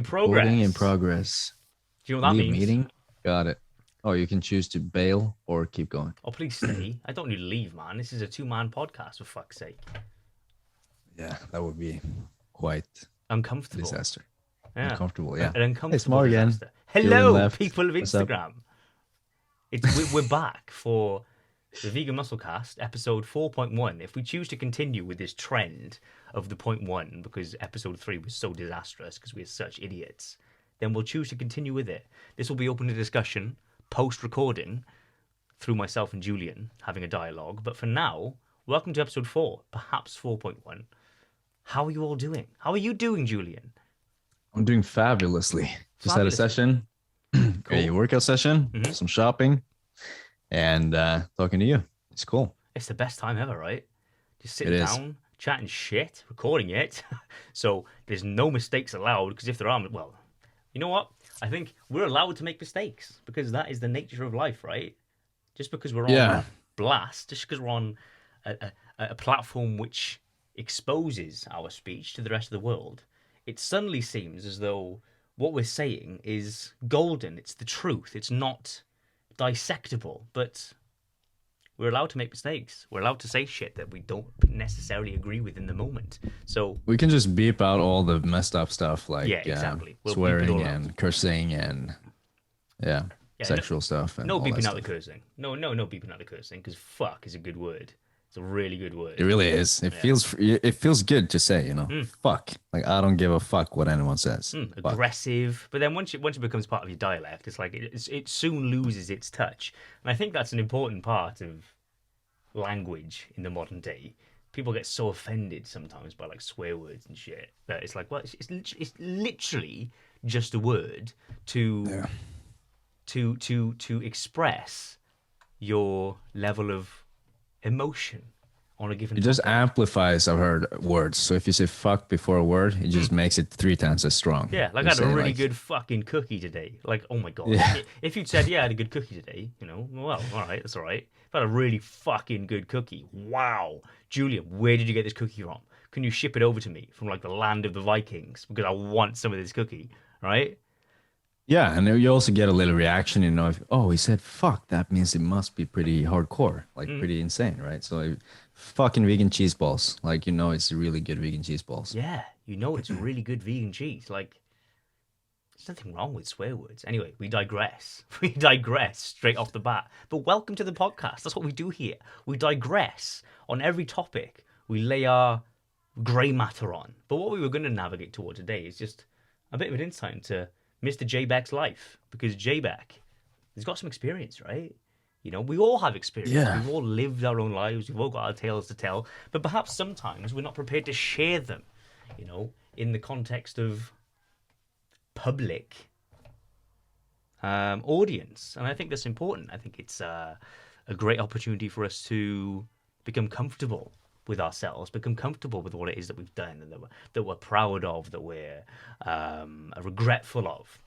progress. Recording in progress. Do you know what that Leave means? meeting. Got it. Oh, you can choose to bail or keep going. Oh, please stay. I don't need to leave, man. This is a 2-man podcast, for fuck's sake. Yeah, that would be quite Uncomfortable. disaster. Yeah. Uncomfortable, yeah. An uncomfortable Morgan. disaster. Julian Hello, left. people of What's up? Instagram. We're back for the Vegan Musclecast, episode 4.1. If we choose to continue with this trend of the 0.1, because episode 3 was so disastrous because we're such idiots, then we'll choose to continue with it. This will be open to discussion, post-recording, through myself and Julian having a dialogue. But for now, welcome to episode 4, perhaps 4.1. How are you all doing? How are you doing, Julian? I'm doing fabulously. Just had a session, a workout session, some shopping, and talking to you. It's cool. It's the best time ever, right? Just sitting down, chatting shit, recording it. So there's no mistakes allowed, because if there are, well, you know what? I think we're allowed to make mistakes because that is the nature of life, right? Just because we're on blast, just because we're on a platform which exposes our speech to the rest of the world, it suddenly seems as though what we're saying is golden. It's the truth. It's not dissectable, but we're allowed to make mistakes. We're allowed to say shit that we don't necessarily agree with in the moment. So we can just beep out all the messed up stuff like exactly. Swearing and cursing and sexual stuff. And no beeping out the cursing. No beeping out the cursing, because fuck is a good word. It's a really good word. It really is. It feels good to say, fuck. Like, I don't give a fuck what anyone says. Aggressive. But then once it becomes part of your dialect, it's like it soon loses its touch. And I think that's an important part of language in the modern day. People get so offended sometimes by like swear words and shit that it's like, well, it's literally just a word to express your level of emotion on a given It just amplifies, I've heard, words. So if you say fuck before a word, it just makes it 3 times as strong. Yeah, like I had a really good fucking cookie today. Like, oh my God. Yeah. If you'd said, I had a good cookie today, well, all right, that's all right. If I had a really fucking good cookie, wow. Julian, where did you get this cookie from? Can you ship it over to me from like the land of the Vikings? Because I want some of this cookie, right? Yeah, and you also get a little reaction, if, he said fuck, that means it must be pretty hardcore, like pretty insane, right? So fucking vegan cheese balls, like, it's really good vegan cheese balls. Yeah, it's really good vegan cheese. Like, there's nothing wrong with swear words. Anyway, we digress. We digress straight off the bat. But welcome to the podcast. That's what we do here. We digress on every topic. We lay our grey matter on. But what we were going to navigate toward today is just a bit of an insight into Mr. J-Beck's life, because J-Beck, he's got some experience, right? We all have experience. Yeah. We've all lived our own lives. We've all got our tales to tell. But perhaps sometimes we're not prepared to share them, in the context of public audience. And I think that's important. I think it's a great opportunity for us to become comfortable with ourselves, become comfortable with what it is that we've done and that we're proud of, that we're regretful of.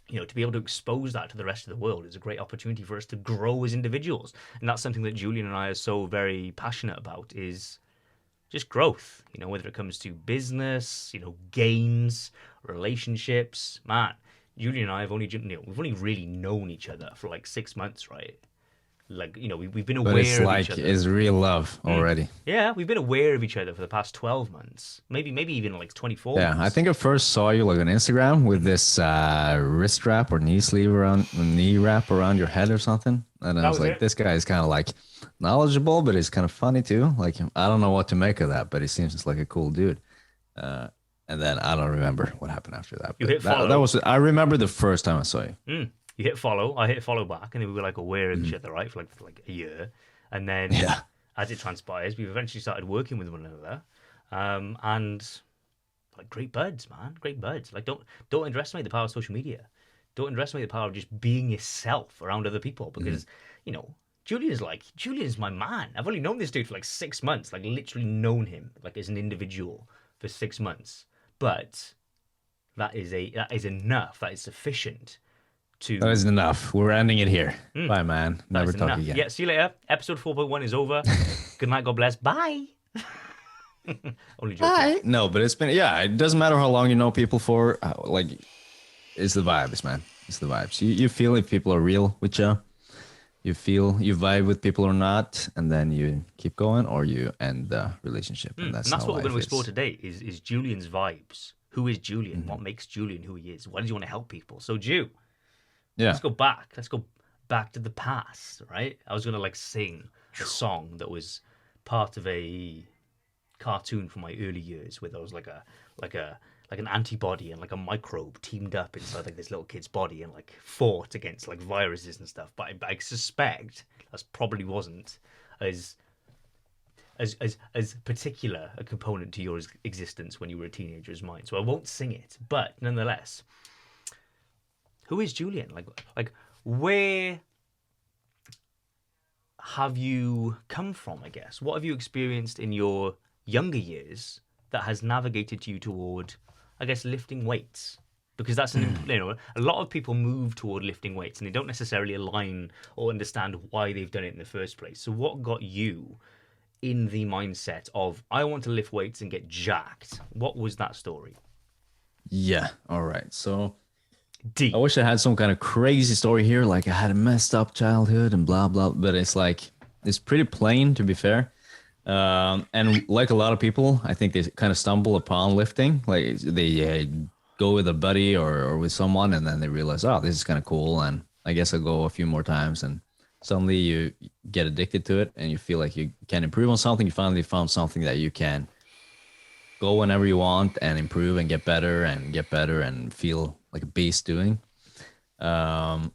To be able to expose that to the rest of the world is a great opportunity for us to grow as individuals. And that's something that Julian and I are so very passionate about, is just growth, whether it comes to business, games, relationships. Man, Julian and I have we've only really known each other for like 6 months, right? Like, we've been aware of each other. It's real love already. Yeah, we've been aware of each other for the past 12 months. Maybe even like 24 months. I think I first saw you like on Instagram with this wrist wrap or knee wrap around your head or something. And I was like, this guy is kind of like knowledgeable, but he's kind of funny too. Like, I don't know what to make of that, but he seems just like a cool dude. And then I don't remember what happened after that. You hit follow. I remember the first time I saw you. You hit follow, I hit follow back, and then we were like aware of each other, right, for like a year. And then as it transpires, we've eventually started working with one another. And like great buds, man. Great buds. Like don't underestimate the power of social media. Don't underestimate the power of just being yourself around other people, because, Julian's my man. I've only known this dude for like 6 months, like literally known him like as an individual for 6 months. But that is enough. That is sufficient. That is enough. We're ending it here. Bye, man. Never talk again. Yeah, see you later. Episode 4.1 is over. Good night. God bless. Bye. Only joking. No, but it's been, yeah, it doesn't matter how long you know people for. Like, it's the vibes, man. It's the vibes. You feel if people are real with you. You feel you vibe with people or not, and then you keep going or you end the relationship. And And that's that's how what we're going to life explore is. today is Julian's vibes. Who is Julian? Hmm. What makes Julian who he is? Why does he want to help people? So, Jew, let's Yeah. go back. Let's go back to the past, right? I was going to like sing a song that was part of a cartoon from my early years where there was like a like an antibody and like a microbe teamed up inside like this little kid's body and like fought against like viruses and stuff. But I suspect that probably wasn't as as particular a component to your existence when you were a teenager as mine. So I won't sing it, but nonetheless, who is Julian? Like where have you come from? I guess what have you experienced in your younger years that has navigated you toward, I guess, lifting weights? Because that's a lot of people move toward lifting weights and they don't necessarily align or understand why they've done it in the first place. So what got you in the mindset of I want to lift weights and get jacked? What was that story? Yeah. All right. So I Deep. wish I had some kind of crazy story here, like I had a messed up childhood and blah blah. But it's like it's pretty plain to be fair. And like a lot of people, I think they kind of stumble upon lifting. Like they go with a buddy or with someone, and then they realize, oh, this is kind of cool, and I guess I'll go a few more times. And suddenly you get addicted to it, and you feel like you can improve on something. You finally found something that you can go whenever you want and improve and get better and feel like a beast doing. Um,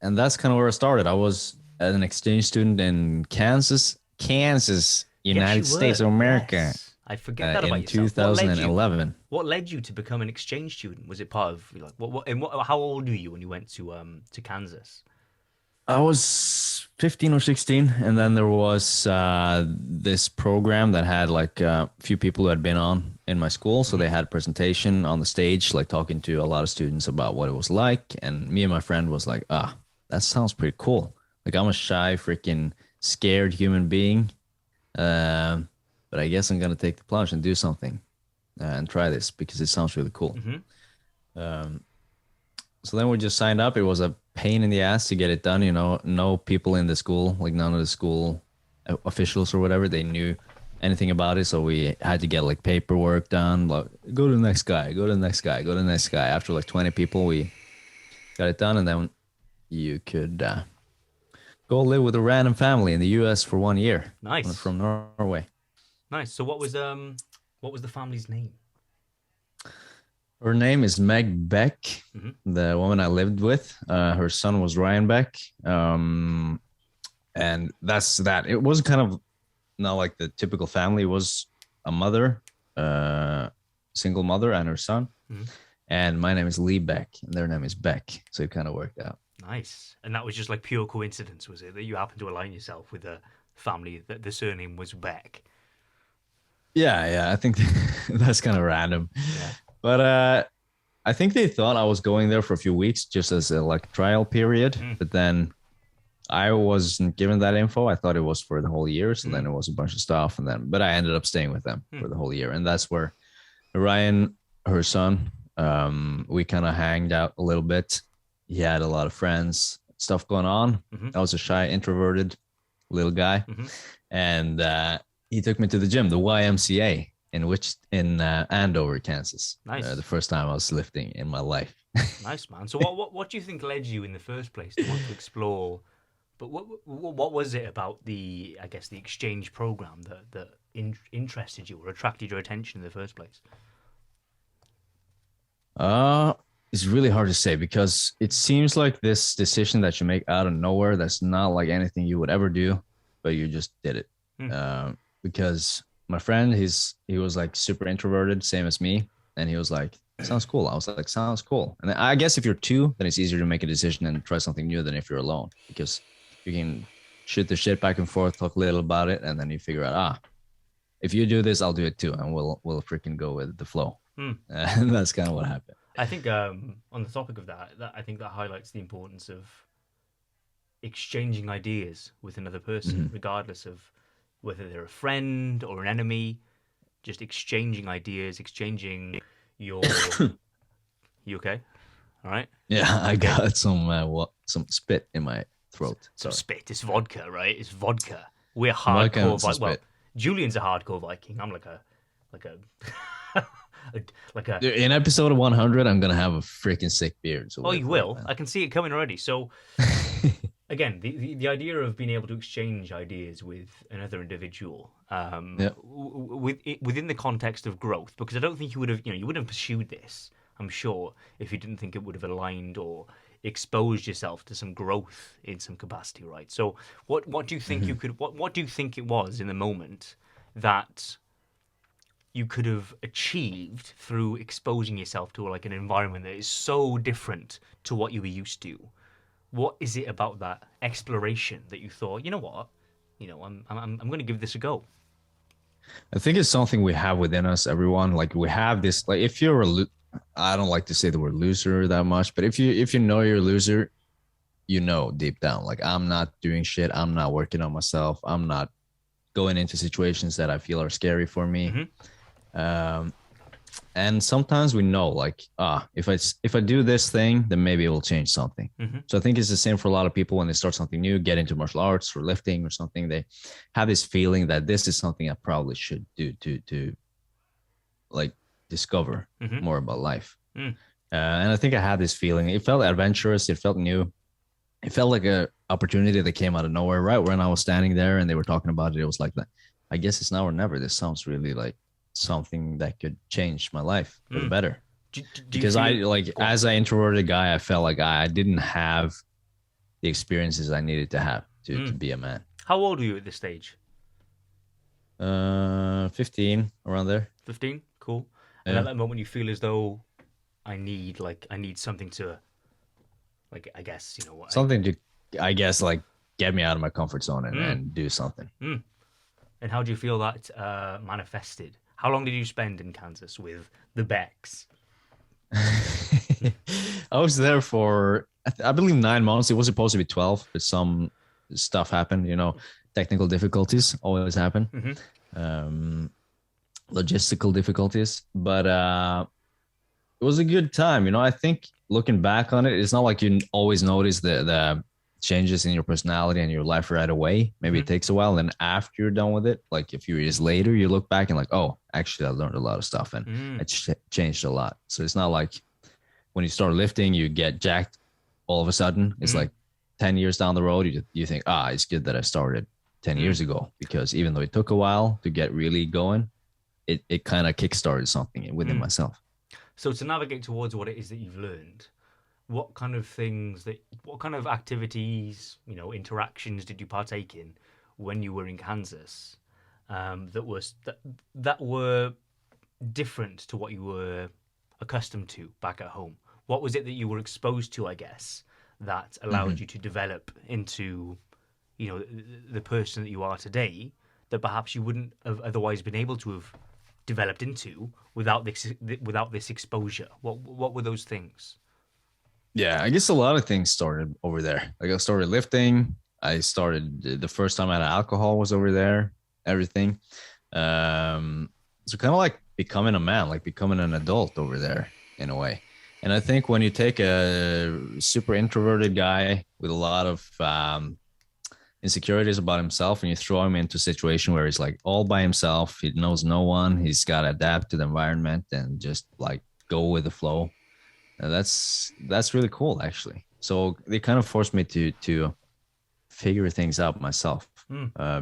and that's kind of where I started. I was an exchange student in Kansas, Yes, United you States were. of America, Yes. I forget that about in yourself. 2011. What led you to become an exchange student? Was it part of like how old were you when you went to Kansas? I was 15 or 16, and then there was this program that had like a few people who had been on in my school. So Hmm. they had a presentation on the stage, like talking to a lot of students about what it was like. And me and my friend was like, ah, that sounds pretty cool. Like I'm a shy, freaking scared human being. But I guess I'm gonna take the plunge and do something and try this because it sounds really cool. Hmm. Um, so then we just signed up. It was a pain in the ass to get it done. You know, no people in the school, like none of the school officials or whatever, they knew anything about it. So we had to get like paperwork done. Like, go to the next guy, go to the next guy, go to the next guy. After like 20 people, we got it done, and then you could go live with a random family in the U.S. for 1 year Nice, from Norway. nice. So what was the family's name? Her name is Meg Beck, Hmm. the woman I lived with. Her son was Ryan Beck. And that's that. It was kind of not like the typical family. It was a mother, single mother, and her son. Hmm. And my name is Liebeck, and their name is Beck. So it kind of worked out. Nice. And that was just like pure coincidence, was it? That you happened to align yourself with a family that the surname was Beck. Yeah, yeah. I think that's kind of random. Yeah. But I think they thought I was going there for a few weeks just as a like trial period. Mm. But then I wasn't given that info. I thought it was for the whole year. So then Mm. it was a bunch of stuff. And then, but I ended up staying with them Mm. for the whole year. And that's where Ryan, her son, we kind of hanged out a little bit. He had a lot of friends, stuff going on. Hmm. I was a shy, introverted little guy. Hmm. And he took me to the gym, the YMCA, in Andover, Kansas. Nice. The first time I was lifting in my life. Nice, man. So what do you think led you in the first place to want to explore? But what was it about the, I guess, the exchange program that interested you or attracted your attention in the first place? It's really hard to say because it seems like this decision that you make out of nowhere that's not like anything you would ever do, but you just did it. Hmm. Because my friend, he was like super introverted, same as me, and he was like, "Sounds cool." I was like, "Sounds cool." And I guess if you're two, then it's easier to make a decision and try something new than if you're alone because you can shoot the shit back and forth, talk a little about it, and then you figure out, if you do this, I'll do it too, and we'll freaking go with the flow. Hmm. And that's kind of what happened. I think on the topic of that I think that highlights the importance of exchanging ideas with another person, Mhm. regardless of whether they're a friend or an enemy, just exchanging ideas, exchanging your. You okay? All right. Yeah, I got some spit in my throat. Some Sorry. spit. It's vodka, right? It's vodka. We're Vodka hardcore. and some Well, spit. Julian's a hardcore Viking. I'm like a, like a. In episode 100, I'm gonna have a freaking sick beard. So Oh, wait you for it, will. man. I can see it coming already. So again, the idea of being able to exchange ideas with another individual, Yeah. within the context of growth, because I don't think you would have, you wouldn't have pursued this, I'm sure, if you didn't think it would have aligned or exposed yourself to some growth in some capacity, right? So, what do you think you could, what do you think it was in the moment that you could have achieved through exposing yourself to like an environment that is so different to what you were used to? What is it about that exploration that you thought, you know what, I'm going to give this a go? I think it's something we have within us, everyone. Like we have this. Like if you're I don't like to say the word loser that much, but if you know you're a loser, you know deep down, like I'm not doing shit. I'm not working on myself. I'm not going into situations that I feel are scary for me. Mm-hmm. And sometimes we know like if I do this thing, then maybe it will change something. Mm-hmm. So I think it's the same for a lot of people when they start something new, get into martial arts or lifting or something. They have this feeling that this is something I probably should do to like discover Mm-hmm. more about life. Mm. And I think I had this feeling. It felt adventurous. It felt new. It felt like a opportunity that came out of nowhere. Right when I was standing there and they were talking about it, it was like that. I guess it's now or never. This sounds really like something that could change my life for the better. Because I like as an introverted guy, I felt like I didn't have the experiences I needed to have to be a man. How old were you at this stage? 15, around there. 15. Cool. And at that moment, you feel as though I need something to, like, I guess, something to, I guess, like get me out of my comfort zone and do something. And how do you feel that manifested? How long did you spend in Kansas with the Becks? I was there for, I believe, 9 months. It was supposed to be 12, but some stuff happened. Technical difficulties always happen. Mm-hmm. Logistical difficulties, but it was a good time. I think looking back on it, it's not like you always notice the changes in your personality and your life right away. Maybe it takes a while, and after you're done with it, like a few years later, you look back and like, oh, actually I learned a lot of stuff and it changed a lot. So it's not like when you start lifting you get jacked all of a sudden. It's like 10 years down the road you think, it's good that I started 10 years ago, because even though it took a while to get really going, it kind of kickstarted something within myself. So to navigate towards what it is that you've learned, what kind of activities, interactions did you partake in when you were in Kansas that were different to what you were accustomed to back at home? What was it that you were exposed to, I guess, that allowed you to develop into, the person that you are today, that perhaps you wouldn't have otherwise been able to have developed into without this exposure? What were those things? Yeah, I guess a lot of things started over there. Like I started lifting. I started the first time I had alcohol was over there. Everything. So kind of like becoming a man, like becoming an adult over there in a way. And I think when you take a super introverted guy with a lot of insecurities about himself and you throw him into a situation where he's like all by himself, he knows no one, he's got to adapt to the environment and just like go with the flow. That's really cool, actually. So they kind of forced me to figure things out myself,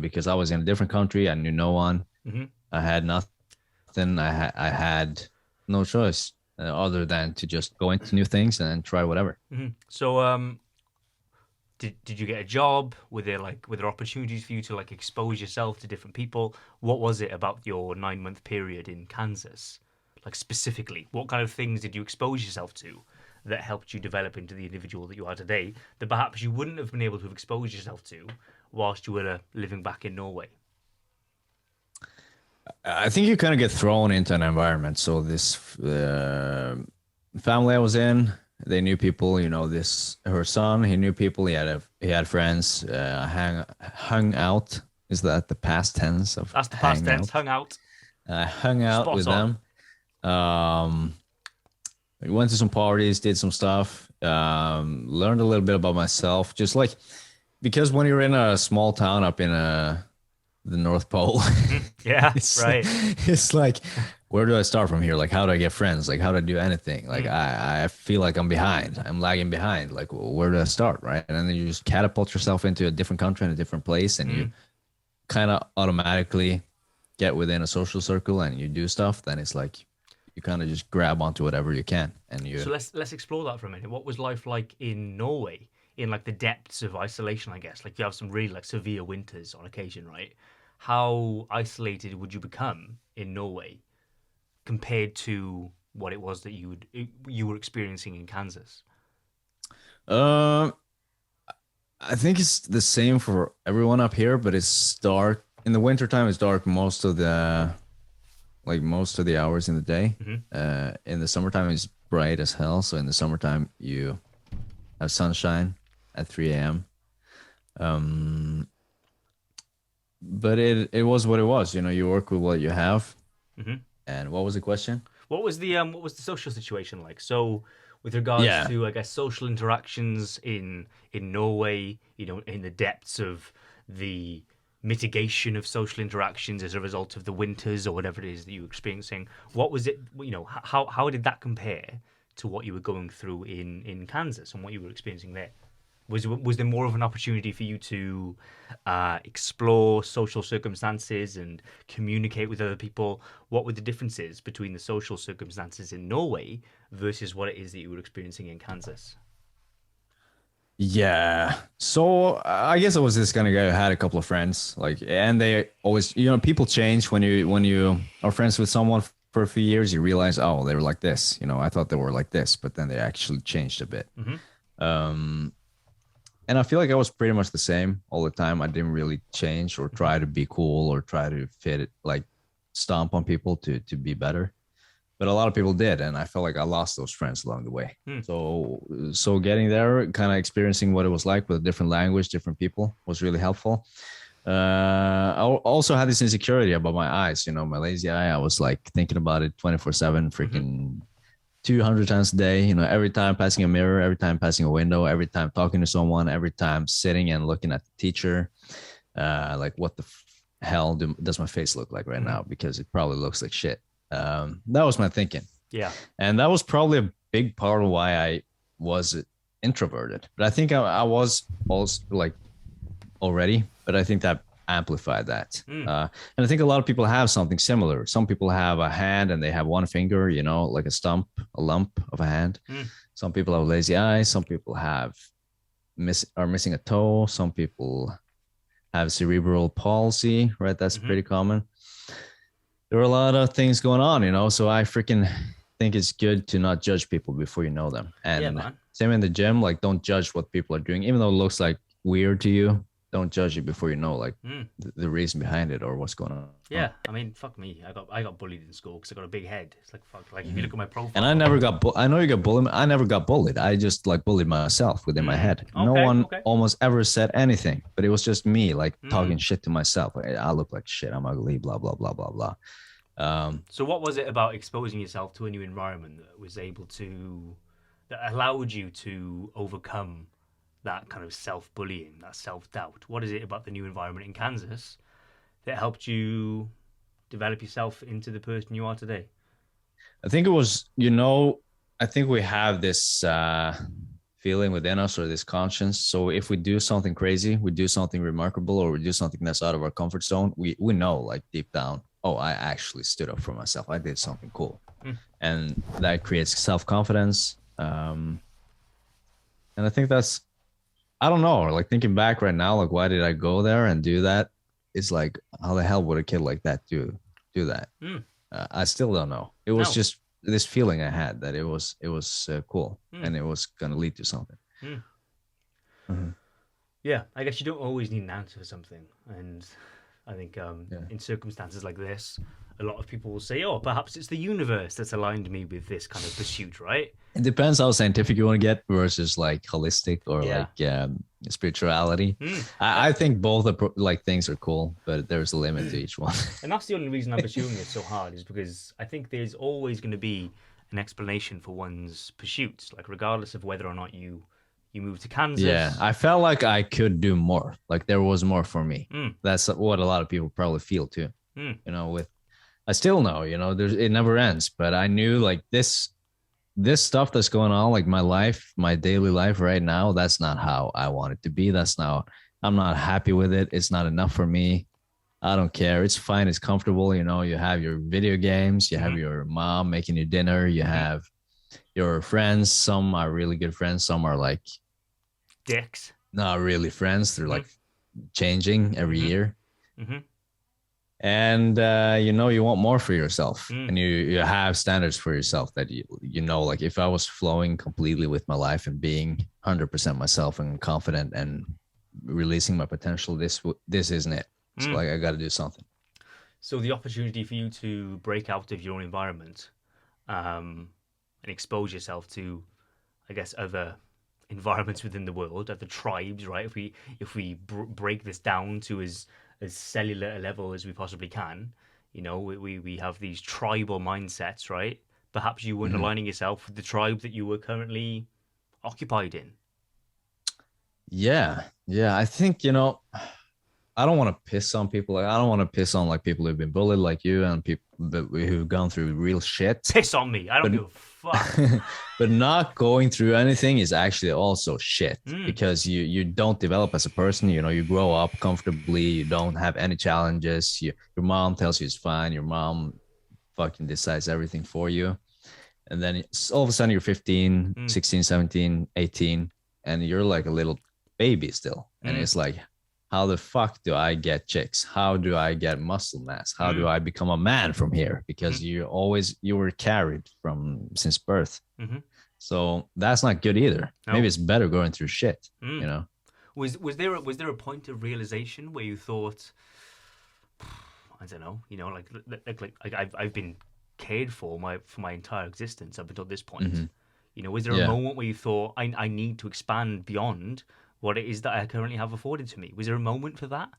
because I was in a different country. I knew no one. Mm-hmm. I had nothing. I had no choice other than to just go into new things and try whatever. Mm-hmm. So, did you get a job? Were there opportunities for you to like expose yourself to different people? What was it about your 9-month period in Kansas? Like specifically, what kind of things did you expose yourself to that helped you develop into the individual that you are today that perhaps you wouldn't have been able to have exposed yourself to whilst you were living back in Norway? I think you kind of get thrown into an environment. So this family I was in, they knew people. Her son, he knew people. He had friends. Hung out Is that the past tense of That's the past hang tense. out? Hung out. I hung out Spot with on. them. Um, we went to some parties, did some stuff, learned a little bit about myself. Just like because when you're in a small town up in the North Pole, Yeah, it's right. it's like where do I start from here? Like how do I get friends? Like how do I do anything? Like Mm. I feel like I'm behind. I'm lagging behind. Like where do I start? Right. And then you just catapult yourself into a different country and a different place, and you Mm. kind of automatically get within a social circle and you do stuff. Then it's like you kind of just grab onto whatever you can, and you. So let's explore that for a minute. What was life like in Norway, in like the depths of isolation? I guess like you have some really like severe winters on occasion, right? How isolated would you become in Norway compared to what it was that you were experiencing in Kansas? Um, I think it's the same for everyone up here, but it's dark in the wintertime. It's dark most of the hours in the day. Hmm. In the summertime, it's bright as hell. So in the summertime, you have sunshine at 3 a.m. Um, but it was what it was. You know, you work with what you have. Hmm. And what was the question? What was the social situation like? So with regards Yeah. to I guess social interactions in Norway, you know, in the depths of the mitigation of social interactions as a result of the winters or whatever it is that you were experiencing, what was it, you know, how did that compare to what you were going through in Kansas and what you were experiencing there? Was there more of an opportunity for you to explore social circumstances and communicate with other people? What were the differences between the social circumstances in Norway versus what it is that you were experiencing in Kansas? Yeah. So I guess I was this kind of guy who had a couple of friends, like, and they always, people change when you are friends with someone for a few years. You realize, oh, they were like this. I thought they were like this, but then they actually changed a bit. Hmm. Um, and I feel like I was pretty much the same all the time. I didn't really change or Hmm. try to be cool or try to fit it, like stomp on people to be better. But a lot of people did, and I felt like I lost those friends along the way. Hmm. So getting there, kind of experiencing what it was like with a different language, different people was really helpful. I also had this insecurity about my eyes, my lazy eye. I was like thinking about it 24/7, Hmm. freaking 200 times a day, every time passing a mirror, every time passing a window, every time talking to someone, every time sitting and looking at the teacher. Like, what the hell does my face look like right Hmm. now? Because it probably looks like shit. That was my thinking. Yeah. And that was probably a big part of why I was introverted. But I think I was also like already, but I think that amplified that. Hmm. And I think a lot of people have something similar. Some people have a hand and they have one finger, like a lump of a hand. Hmm. Some people have lazy eyes. Some people are missing a toe. Some people have cerebral palsy, right? That's Hmm. pretty common. There are a lot of things going on, so I freaking think it's good to not judge people before you know them. Yeah, And man. same in the gym, like don't judge what people are doing, even though it looks like weird to you. Don't judge it before you know like Hmm. the reason behind it or what's going on. Yeah, I mean, fuck me. I got bullied in school because I got a big head. It's like fuck. Like if you Mhm. look at my And I profile. never got. I know you got bullied. I never got bullied. I just like bullied myself within my Hmm. head. No Okay. one Okay. almost ever said anything, but it was just me like talking Hmm. shit to myself. Like, I look like shit. I'm ugly. Blah blah blah blah blah. So what was it about exposing yourself to a new environment that allowed you to overcome that kind of self-bullying, that self-doubt? What is it about the new environment in Kansas that helped you develop yourself into the person you are today? I think it was, I think we have this feeling within us or this conscience. So if we do something crazy, we do something remarkable, or we do something that's out of our comfort zone, we know like deep down, oh, I actually stood up for myself. I did something cool. Mm. And that creates self-confidence. And I think that's, I don't know, like thinking back right now, like why did I go there and do that? It's like, how the hell would a kid like that do that? Mm. I still don't know. It was No. just this feeling I had that it was cool Mm. and it was gonna lead to something. Mm. Mhm. Yeah, I guess you don't always need an answer for something, and I think Yeah. in circumstances like this, a lot of people will say, oh, perhaps it's the universe that's aligned me with this kind of pursuit, right? It depends how scientific you want to get versus like holistic or Yeah. like spirituality. Mm. I think both like things are cool, but there's a limit to each one. And that's the only reason I'm pursuing this so hard is because I think there's always going to be an explanation for one's pursuits, like regardless of whether or not you move to Yeah, Kansas. I felt like I could do more. Like there was more for me. Mm, That's what a lot of people probably feel too. mm, You know, with I still know, there's it never ends, but I knew like this stuff that's going on, like my life, my daily life right now, that's not how I want it to be. That's not I'm not happy with it. It's not enough for me. I don't care. It's fine. It's comfortable. You have your video games, you have mm, your mom making you dinner, you mm. have your friends. Some are really good friends, some are like Dicks. not really friends. They're Mm, like changing every mm, year. mm, And you want more for yourself, mm, and you have standards for yourself that like if I was flowing completely with my life and being 100% myself and confident and releasing my potential, this isn't it. So mm. like I got to do something. So the opportunity for you to break out of your own environment, and expose yourself to, I guess, other environments within the world, other tribes, right? If we break this down to as cellular a level as we possibly can, we have these tribal mindsets, right? Perhaps you weren't Mhm. aligning yourself with the tribe that you were currently occupied in. Yeah, I think I don't want to piss on people. Like I don't want to piss on like people who've been bullied like you and people who've gone through real shit. Piss on me. I don't But give a fuck. but not going through anything is actually also shit Mm, because you don't develop as a person. You grow up comfortably. You don't have any challenges. Your mom tells you it's fine. Your mom fucking decides everything for you. And then all of a sudden you're 15, mm, 16, 17, 18, and you're like a little baby still. And mm, it's like, how the fuck do I get chicks? How do I get muscle mass? How do mm, I become a man from here? mm, Because you were carried from since birth. mm. So that's not good either. Maybe No. it's better going through shit, you Mm. know? Was there a point of realization where you thought, I don't know, like I've been cared for my entire existence up until this point. Mm-hmm. Was there a Yeah. moment where you thought I need to expand beyond what it is that I currently have afforded to me? Was there a moment for that?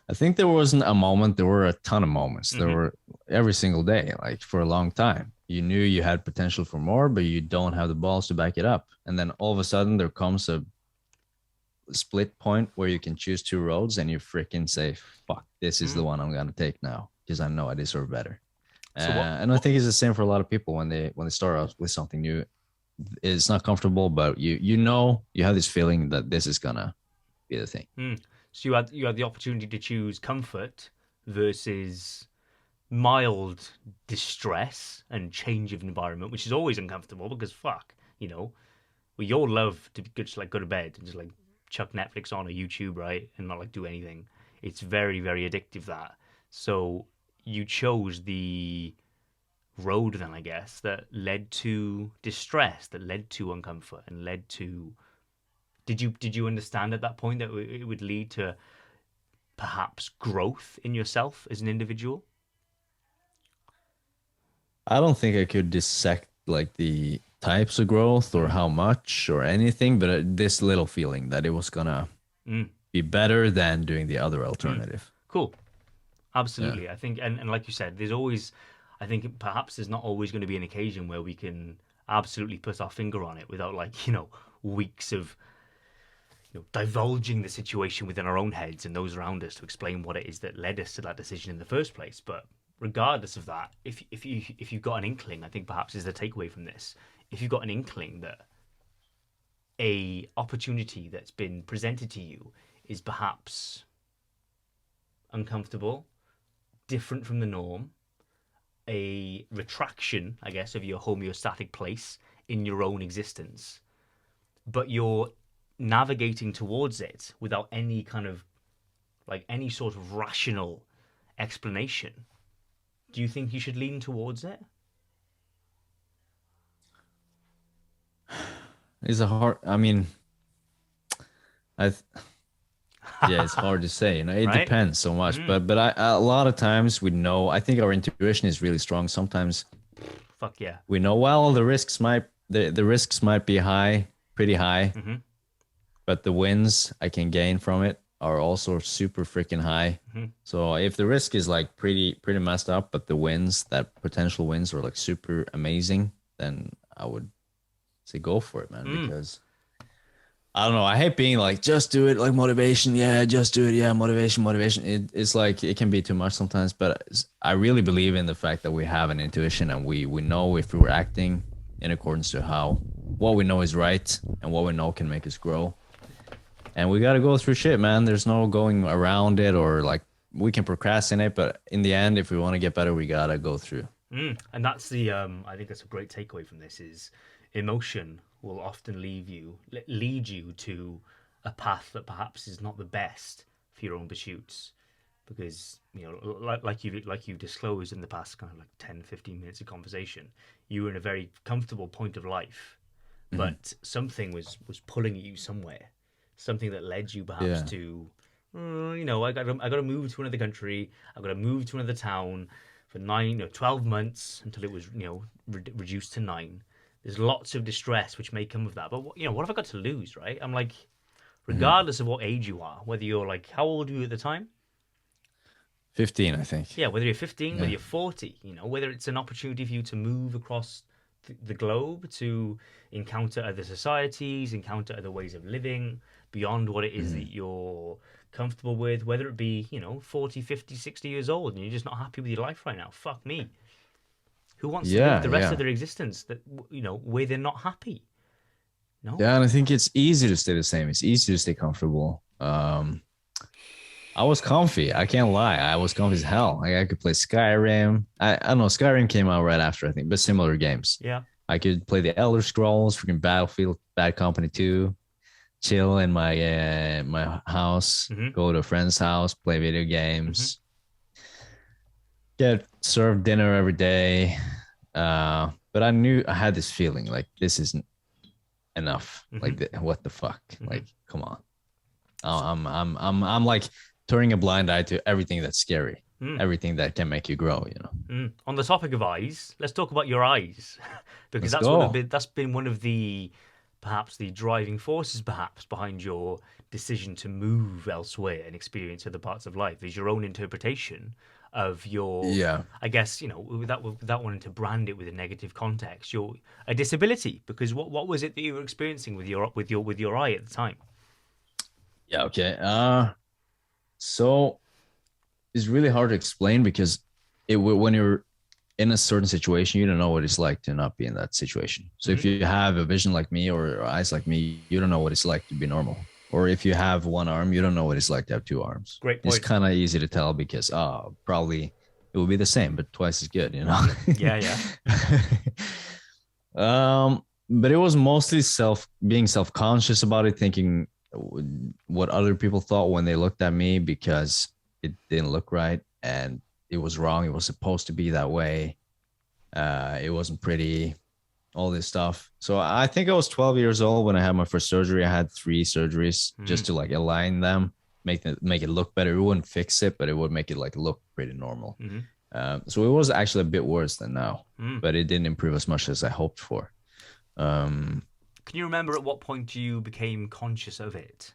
I think there wasn't a moment. There were a ton of moments. There Hmm. were every single day, like for a long time. You knew you had potential for more, but you don't have the balls to back it up. And then all of a sudden, there comes a split point where you can choose two roads and you freaking say, fuck, this is the Mm. one I'm going to take now because I know I deserve better. So what? And I think it's the same for a lot of people when they start out with something new. It's not comfortable, but you have this feeling that this is gonna be the thing. Mm. So you had the opportunity to choose comfort versus mild distress and change of environment, which is always uncomfortable because fuck, we all love to just like go to bed and just like chuck Netflix on or YouTube, right, and not like do anything. It's very, very addictive that. So you chose the road then, I guess, that led to distress, that led to uncomfort, and led to. Did you understand at that point that it would lead to perhaps growth in yourself as an individual? I don't think I could dissect like the types of growth or Mm, how much or anything, but this little feeling that it was gonna mm, be better than doing the other mm. alternative. Cool. Yeah. Absolutely. I think, and like you said, there's always, I think perhaps there's not always going to be an occasion where we can absolutely put our finger on it without like, weeks of, divulging the situation within our own heads and those around us to explain what it is that led us to that decision in the first place. But regardless of that, if you've got an inkling, I think perhaps is the takeaway from this. If you've got an inkling that a opportunity that's been presented to you is perhaps uncomfortable, different from the norm, a retraction, I guess, of your homeostatic place in your own existence, but you're navigating towards it without any kind of like any sort of rational explanation, do you think you should lean towards it? It's a hard I mean, I Yeah, it's hard to say. You know, it Right? depends so much. Mm, But a lot of times we know. I think our intuition is really strong. Sometimes fuck yeah. we know well the risks might be high, pretty high, Hmm. but the wins I can gain from it are also super freaking high. Hmm. So if the risk is like pretty messed up, but the wins, that potential wins are like super amazing, then I would say go for it, man. Mm. Because I don't know. I hate being like, just do it, like motivation. Yeah, just do it. Yeah, motivation. It's like it can be too much sometimes. But I really believe in the fact that we have an intuition and we know if we're acting in accordance to how what we know is right and what we know can make us grow. And we got to go through shit, man. There's no going around it or like we can procrastinate, but in the end, if we want to get better, we gotta go through. Mm. And that's the I think that's a great takeaway from this is emotion will often lead you to a path that perhaps is not the best for your own pursuits because like you disclosed in the past kind of like 10-15 minutes of conversation, you were in a very comfortable point of life, Mhm. but something was pulling you somewhere, something that led you perhaps Yeah. to I got to move to another country. I got to move to another town for 12 months until it was reduced to 9. There's lots of distress which may come of that. But what have I got to lose, right? I'm like, Mhm. regardless of what age you are, whether you're like, how old were you at the time? 15, I think. Yeah, whether you're 15, whether Yeah. you're 40, whether it's an opportunity for you to move across the globe to encounter other societies, encounter other ways of living beyond what it is Mhm. that you're comfortable with, whether it be, 40, 50, 60 years old and you're just not happy with your life right now. Fuck me. Who wants to live Yeah, the rest of yeah. their existence where they're not happy? No. Yeah, and I think it's easy to stay the same. It's easy to stay comfortable. I was comfy. I can't lie. I was comfy as hell. Like I could play Skyrim. I don't know. Skyrim came out right after, I think, but similar games. Yeah. I could play the Elder Scrolls, freaking Battlefield, Bad Company 2, chill in my house, Mm-hmm. go to a friend's house, play video Mm-hmm. games, get served dinner every day. But I knew I had this feeling like this isn't enough. Mm-hmm. Like what the fuck? Mm-hmm. Like come on. I'm like turning a blind eye to everything that's scary, Mm. everything that can make you grow. You know. Mm. On the topic of eyes, let's talk about your eyes, because Let's go. that's been one of the perhaps the driving forces perhaps behind your decision to move elsewhere and experience other parts of life. Is your own interpretation of your, Yeah. I guess without wanting to brand it with a negative context, your a disability. Because what was it that you were experiencing with your eye at the time? Yeah. Okay. So it's really hard to explain because when you're in a certain situation, you don't know what it's like to not be in that situation. So if Hmm. you have a vision like me or eyes like me, you don't know what it's like to be normal. Or if you have one arm, you don't know what it's like to have two arms. Great It's point. kind of easy to tell because probably it will be the same, but twice as good, you know. Yeah, yeah. But it was mostly being self-conscious about it, thinking what other people thought when they looked at me because it didn't look right and it was wrong. It was supposed to be that way. It wasn't pretty, all this stuff. So I think I was 12 years old when I had my first surgery. I had 3 surgeries Mm, just to like align them, make it look better. It wouldn't fix it, but it would make it like look pretty normal. mm, So it was actually a bit worse than now, mm. but it didn't improve as much as I hoped for. Um, Can you remember at what point you became conscious of it?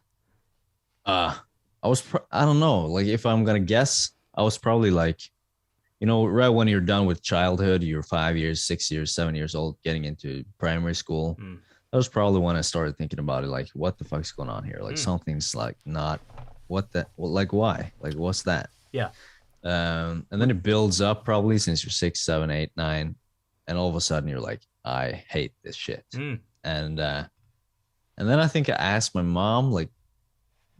uh, I don't know. Like if I'm gonna guess, I was probably like, right when you're done with childhood, you're 5 years, 6 years, 7 years old, getting into primary school. Mm, That was probably when I started thinking about it. Like, what the fuck's going on here? Like mm. something's like not like why? Like what's that? Yeah. And then it builds up probably since you're 6, 7, 8, 9, and all of a sudden you're like, I hate this shit. Mm, And then I think I asked my mom, like,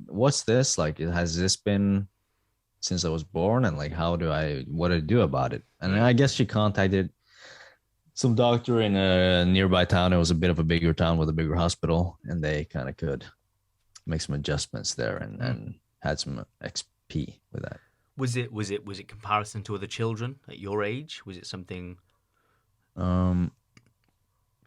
what's this? Like, has this been since I was born? And like, what do I do about it? And mm, I guess she contacted some doctor in a nearby town. It was a bit of a bigger town with a bigger hospital, and they kind of could make some adjustments there mm. and had some XP with that. Was it comparison to other children at your age? Was it something? Um,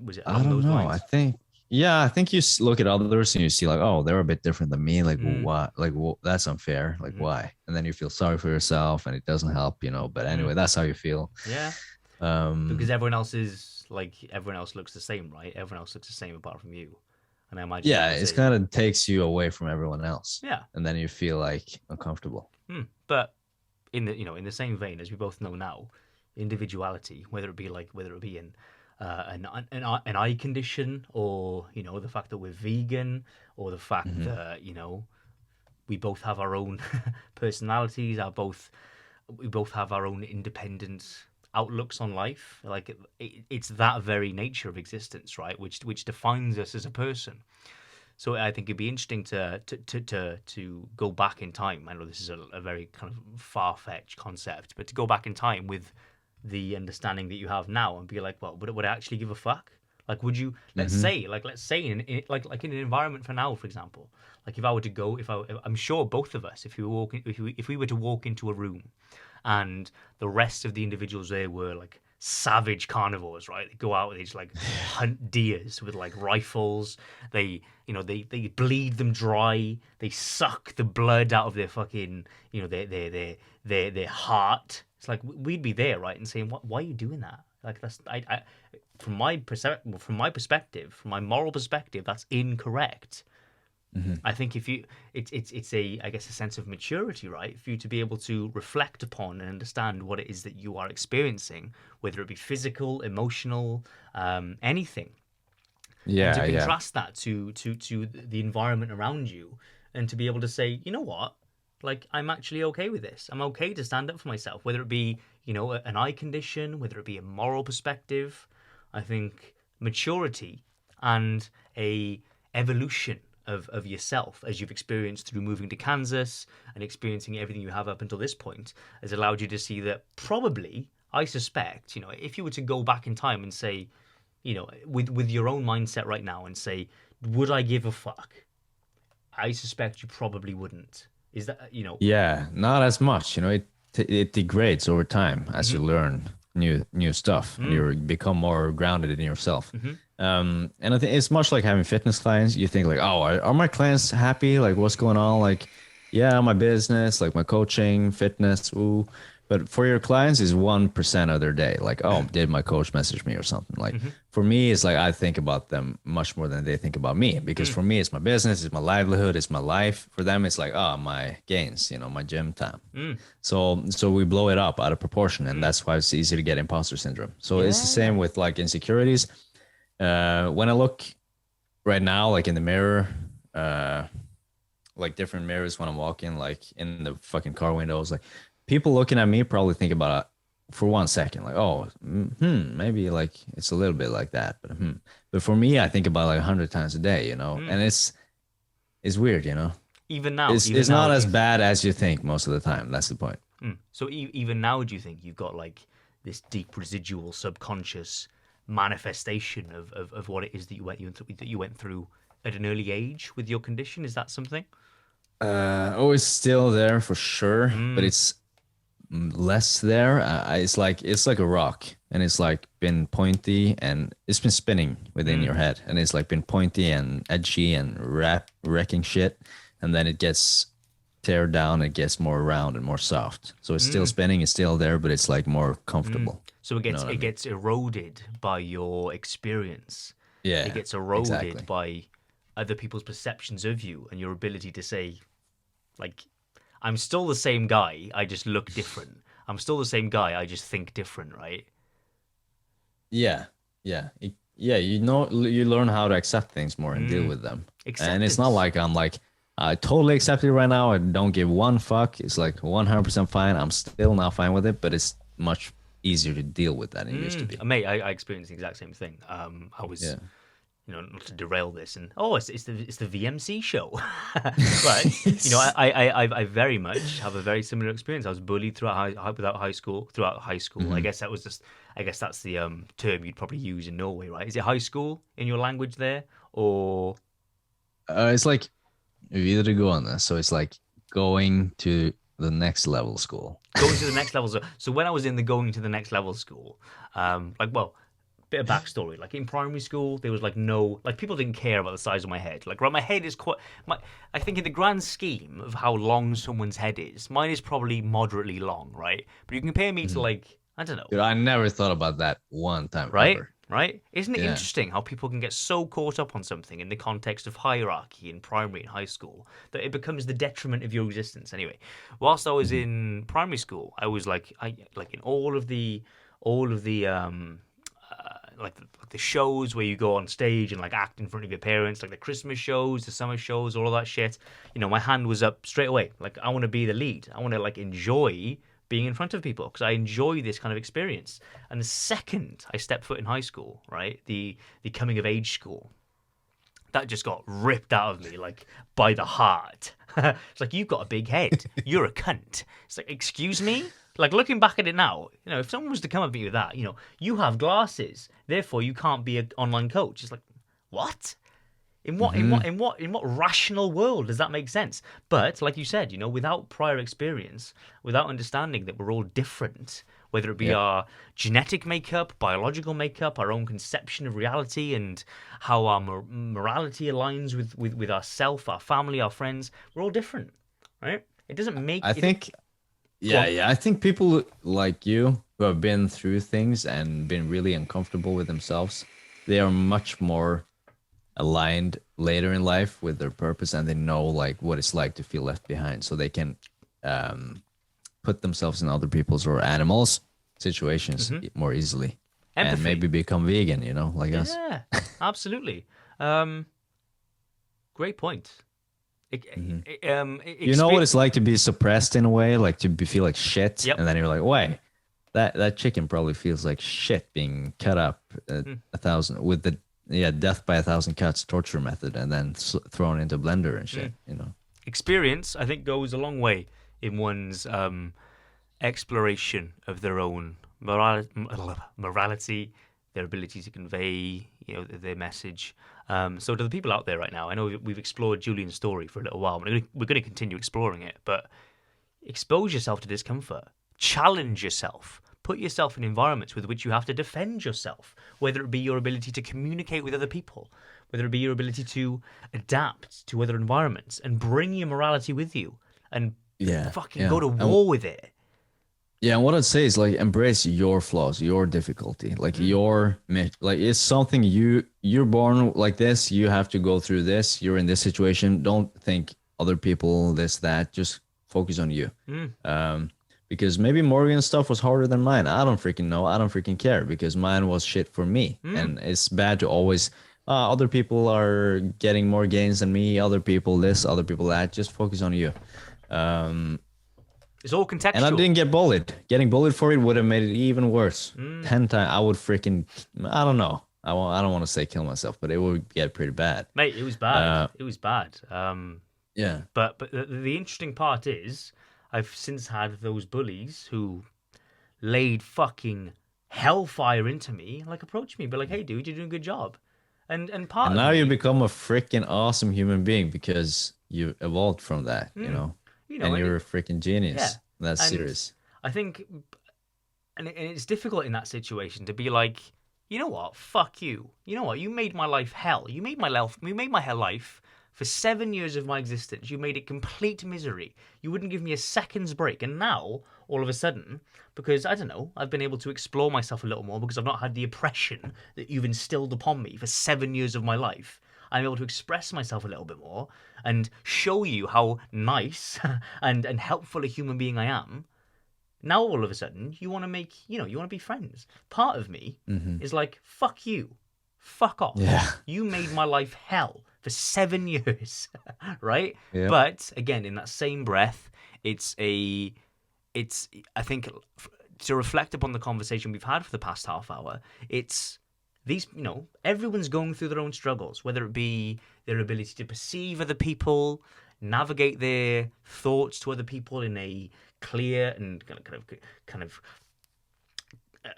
Was it I along don't those know. I lines? think Yeah, I think you look at others and you see like, oh, they're a bit different than me. Like, well, Mm, what? Like, well, that's unfair. Like, hmm why? And then you feel sorry for yourself, and it doesn't help, But mm, anyway, that's how you feel. yeah, because Um, everyone else is like everyone else looks the same, right? Everyone else looks the same apart from you. And I imagine there yeah, was it's a kind of takes you away from everyone else, yeah, and then you feel like uncomfortable. but in the in the same vein as we both know now, individuality, whether it be in an eye condition, or the fact that we're vegan, or the fact Hmm. that we both have our own personalities, we both have our own independent outlooks on life. Like it's that very nature of existence, right? Which defines us as a person. So I think it'd be interesting to go back in time. I know this is a very kind of far fetched concept, but to go back in time with the understanding that you have now and be like, well, would I actually give a fuck? Like, would you? Hmm. Let's say like in an environment for now, for example, like if I were to go, I'm sure both of us, if we were to walk into a room and the rest of the individuals there were like savage carnivores, right? They go out and they just like hunt deers with like rifles. They bleed them dry. They suck the blood out of their fucking their heart. It's like we'd be there, right, and saying, why are you doing that? Like that's I from my perspective, from my moral perspective, that's incorrect. Hmm. I think if you, it's a, I guess, a sense of maturity, right, for you to be able to reflect upon and understand what it is that you are experiencing, whether it be physical, emotional, anything, and to Yeah, yeah. contrast that to the environment around you, and to be able to say, you know what, like I'm actually okay with this. I'm okay to stand up for myself, whether it be an eye condition, whether it be a moral perspective. I think maturity and a evolution of yourself as you've experienced through moving to Kansas and experiencing everything you have up until this point has allowed you to see that probably, I suspect, if you were to go back in time and say, with your own mindset right now and say, would I give a fuck? I suspect you probably wouldn't. Is that? Yeah, not as much. It degrades over time as you Mm-hmm, learn new stuff and mm, you become more grounded in yourself. mm-hmm, And I think it's much like having fitness clients. You think like, oh, are my clients happy? Like, what's going on? Like, yeah, my business, like my coaching, fitness, ooh. But for your clients is 1% of their day. Like, oh, did my coach message me or something? Like mm-hmm, for me, it's like I think about them much more than they think about me because mm, for me, it's my business, it's my livelihood, it's my life. For them, it's like, oh, my gains, my gym time. mm, So we blow it up out of proportion, and mm. that's why it's easy to get imposter syndrome. So it's the same Yeah. with like insecurities. When I look right now, like in the mirror, uh, like different mirrors when I'm walking, like in the fucking car windows, like people looking at me probably think about it for 1 second, like, oh, maybe like it's a little bit like that, but But for me, I think about like 100 times a day, Mm. and it's weird, Even It's now, not do as you? bad as you think most of the time. That's the point. So even now, do you think you've got like this deep residual subconscious manifestation of what it is that you went through at an early age with your condition? Is that something? Oh, it's still there for sure, but Mm, it's less there. It's like a rock, and it's like been pointy, and it's been spinning within mm, your head, and it's like been pointy and edgy and wrecking shit, and then it gets tear down, it gets more round and more soft. So it's still mm, spinning, it's still there, but it's like more mm. comfortable. So it You know gets what I it mean? gets eroded by your experience. It Yeah, gets eroded exactly. by other people's perceptions of you and your ability to say, like, I'm still the same guy, I just look different. I'm still the same guy, I just think different, right? Yeah, yeah, yeah. You learn how to accept things more and deal Mm. with them. And it's not Acceptance. like I'm like I totally accept it right now. I don't give one fuck. It's like 100% fine. I'm still not fine with it, but it's much easier to deal with than it used to be. Mate, I experienced the exact same thing. I was, Yeah. not to derail this, and it's the VMC show, but I very much have a very similar experience. I was bullied throughout high school. Mhm. I guess that's the term you'd probably use in Norway, right? Is it high school in your language there, or It's like videre go on this. So it's like going to the next level school. going to the next level? So when I was in the going to the next level school, like, well, bit of backstory. Like in primary school, there was like no, like people didn't care about the size of my head. Like, right, my head is quite, I think in the grand scheme of how long someone's head is, mine is probably moderately long, right? But you compare me to like, I don't know. Dude, I never thought about that one time Right? ever. Right? Isn't it Yeah. interesting how people can get so caught up on something in the context of hierarchy in primary and high school that it becomes the detriment of your existence? Anyway, whilst I was in primary school, I was like, in all of the like the shows where you go on stage and like act in front of your parents, like the Christmas shows, the summer shows, all of that shit. You know, my hand was up straight away. Like, I want to be the lead. I want to like enjoy being in front of people because I enjoy this kind of experience. And the second I stepped foot in high school, right, the coming of age school, that just got ripped out of me like by the heart. It's like, you've got a big head. You're a cunt. It's like, excuse me? Like, looking back at it now, you know, if someone was to come at me with that, you know, you have glasses, therefore you can't be an online coach. It's like, what? In what rational world does that make sense? But like you said, you know, without prior experience, without understanding that we're all different, whether it be our genetic makeup, biological makeup, our own conception of reality, and how our morality aligns with ourself, our family, our friends, we're all different, right? It doesn't make. I think. Yeah. I think people like you who have been through things and been really uncomfortable with themselves, they are much more aligned later in life with their purpose, and they know like what it's like to feel left behind, so they can put themselves in other people's or animals situations more easily. Empathy. And maybe become vegan, you know, like us. Yeah, absolutely. Great point. You know what it's like to be suppressed in a way, like to feel like shit, and then you're like, wait, that chicken probably feels like shit being cut up 1,000 with the death by 1,000 cuts torture method, and then thrown into a blender and shit. You know, experience I think goes a long way in one's exploration of their own morality, their ability to convey, you know, their message. So to the people out there right now, I know we've explored Julian's story for a little while. We're going to continue exploring it, but expose yourself to discomfort, challenge yourself, put yourself in environments with which you have to defend yourself, whether it be your ability to communicate with other people, whether it be your ability to adapt to other environments and bring your morality with you and go to war with it. Yeah, and what I'd say is like embrace your flaws, your difficulty, like it's something you're born like this. You have to go through this. You're in this situation. Don't think other people, this, that. Just focus on you. Because maybe Morgan's stuff was harder than mine. I don't freaking know. I don't freaking care because mine was shit for me. And it's bad to always, other people are getting more gains than me. Other people this, other people that. Just focus on you. It's all contextual. And I didn't get bullied. Getting bullied for it would have made it even worse. 10 times. I would freaking, I don't know. I don't want to say kill myself, but it would get pretty bad. Mate, it was bad. It was bad. Yeah. But the interesting part is, I've since had those bullies who laid fucking hellfire into me, like approach me, but like, hey, dude, you're doing a good job. And now you become a freaking awesome human being because you evolved from that, you know? And you're a freaking genius. Yeah. That's serious. I think, and it's difficult in that situation to be like, you know what? Fuck you. You know what? You made my life hell. You made my life for 7 years of my existence. You made it complete misery. You wouldn't give me a second's break. And now, all of a sudden, because, I don't know, I've been able to explore myself a little more because I've not had the oppression that you've instilled upon me for 7 years of my life. I'm able to express myself a little bit more and show you how nice and helpful a human being I am. Now, all of a sudden, you want to be friends. Part of me is like, fuck you. Fuck off. Yeah. You made my life hell for 7 years, right? Yeah. But, again, in that same breath, I think, to reflect upon the conversation we've had for the past half hour, it's these, you know, everyone's going through their own struggles, whether it be their ability to perceive other people, navigate their thoughts to other people in a clear and kind of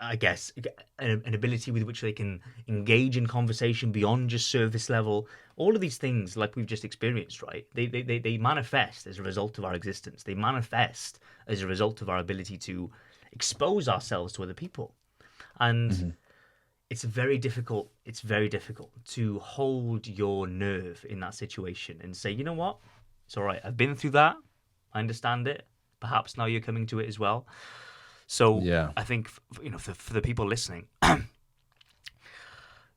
I guess, an ability with which they can engage in conversation beyond just surface level. All of these things, like we've just experienced, right? They manifest as a result of our existence. They manifest as a result of our ability to expose ourselves to other people. And it's very difficult. It's very difficult to hold your nerve in that situation and say, you know what, it's all right. I've been through that. I understand it. Perhaps now you're coming to it as well. So Yeah. I think for the people listening,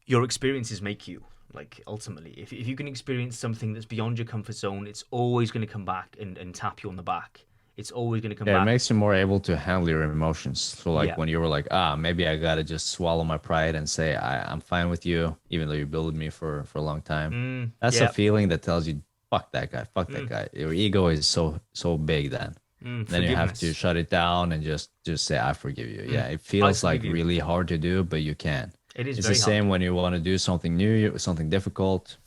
your experiences make you. Like ultimately, if you can experience something that's beyond your comfort zone, it's always going to come back and tap you on the back. It's always going to come back. It makes you more able to handle your emotions. So like when you were like, maybe I gotta just swallow my pride and say I'm fine with you, even though you built me for a long time. That's a feeling that tells you, fuck that guy, fuck that guy. Your ego is so big then. Then you have to shut it down and just say, I forgive you. Yeah, it feels like really hard to do, but you can. It's the same when you want to do something new, something difficult.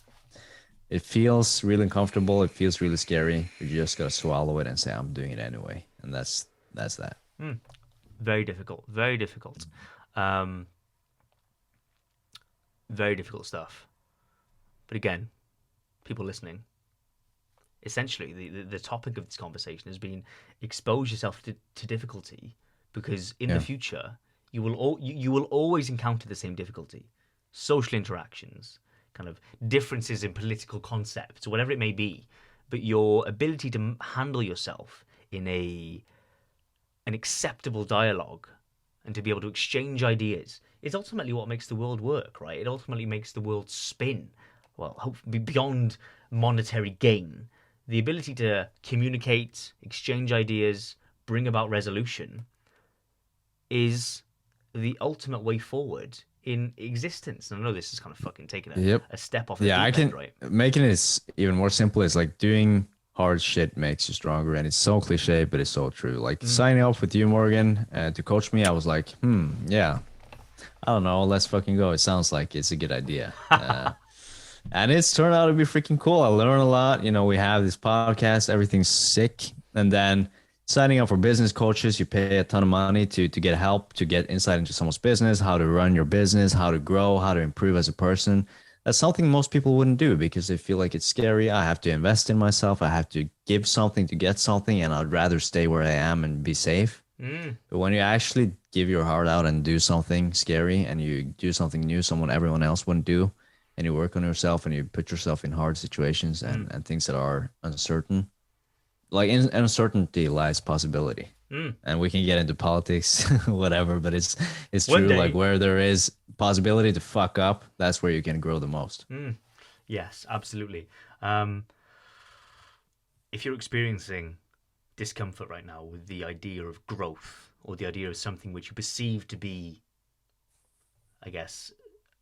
It feels really uncomfortable. It feels really scary. You just gotta swallow it and say, I'm doing it anyway. And that's that. Very difficult. Very difficult. Very difficult stuff. But again, people listening, essentially the topic of this conversation has been expose yourself to difficulty, because in the future you will always encounter the same difficulty. Social interactions, kind of differences in political concepts, whatever it may be, but your ability to handle yourself in an acceptable dialogue and to be able to exchange ideas is ultimately what makes the world work, right? It ultimately makes the world spin. Well, hopefully beyond monetary gain, the ability to communicate, exchange ideas, bring about resolution is the ultimate way forward in existence. And I know this is kind of fucking taking a step off the deep end, right? Making it even more simple is like doing hard shit makes you stronger, and it's so cliche, but it's so true. Like signing up with you, Morgan, to coach me, I was like, yeah, I don't know, let's fucking go. It sounds like it's a good idea. And it's turned out to be freaking cool. I learned a lot. You know, we have this podcast, everything's sick. And then signing up for business coaches, you pay a ton of money to get help, to get insight into someone's business, how to run your business, how to grow, how to improve as a person. That's something most people wouldn't do because they feel like it's scary. I have to invest in myself. I have to give something to get something, and I'd rather stay where I am and be safe. But when you actually give your heart out and do something scary, and you do something new, everyone else wouldn't do, and you work on yourself and you put yourself in hard situations and things that are uncertain, like in uncertainty lies possibility. And we can get into politics, whatever, but it's true. Like where there is possibility to fuck up, that's where you can grow the most. Yes, absolutely. If you're experiencing discomfort right now with the idea of growth, or the idea of something which you perceive to be, I guess,